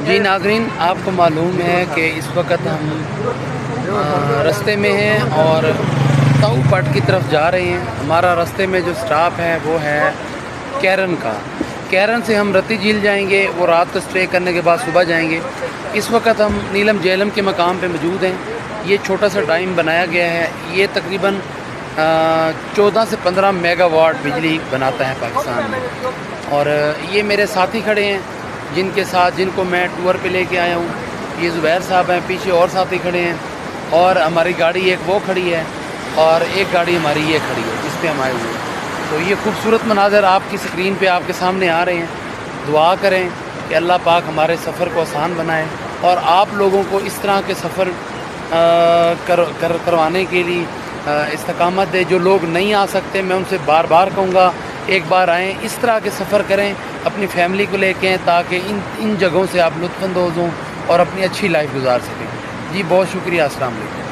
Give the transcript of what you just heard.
جی ناظرین، آپ کو معلوم ہے کہ اس وقت ہم رستے میں ہیں اور تاؤ پٹ کی طرف جا رہے ہیں۔ ہمارا رستے میں جو سٹاپ ہے وہ ہے کیرن کا۔ کیرن سے ہم رتی جھیل جائیں گے، وہ رات کو سٹے کرنے کے بعد صبح جائیں گے۔ اس وقت ہم نیلم جہلم کے مقام پہ موجود ہیں۔ یہ چھوٹا سا ٹائم بنایا گیا ہے، یہ تقریباً 14 سے 15 میگا واٹ بجلی بناتا ہے پاکستان میں۔ اور یہ میرے ساتھی کھڑے ہیں جن کو میں ٹور پہ لے کے آیا ہوں۔ یہ زبیر صاحب ہیں، پیچھے اور ساتھی کھڑے ہیں، اور ہماری گاڑی ایک وہ کھڑی ہے اور ایک گاڑی ہماری یہ کھڑی ہے جس پہ ہم آئے ہوئے ہیں۔ تو یہ خوبصورت مناظر آپ کی اسکرین پہ آپ کے سامنے آ رہے ہیں۔ دعا کریں کہ اللہ پاک ہمارے سفر کو آسان بنائے اور آپ لوگوں کو اس طرح کے سفر کروانے کے لیے استقامت دے۔ جو لوگ نہیں آ سکتے، میں ان سے بار بار کہوں گا ایک بار آئیں، اس طرح کے سفر کریں، اپنی فیملی کو لے کے آئیں تاکہ ان جگہوں سے آپ لطف اندوز ہوں اور اپنی اچھی لائف گزار سکیں۔ جی بہت شکریہ، السلام علیکم۔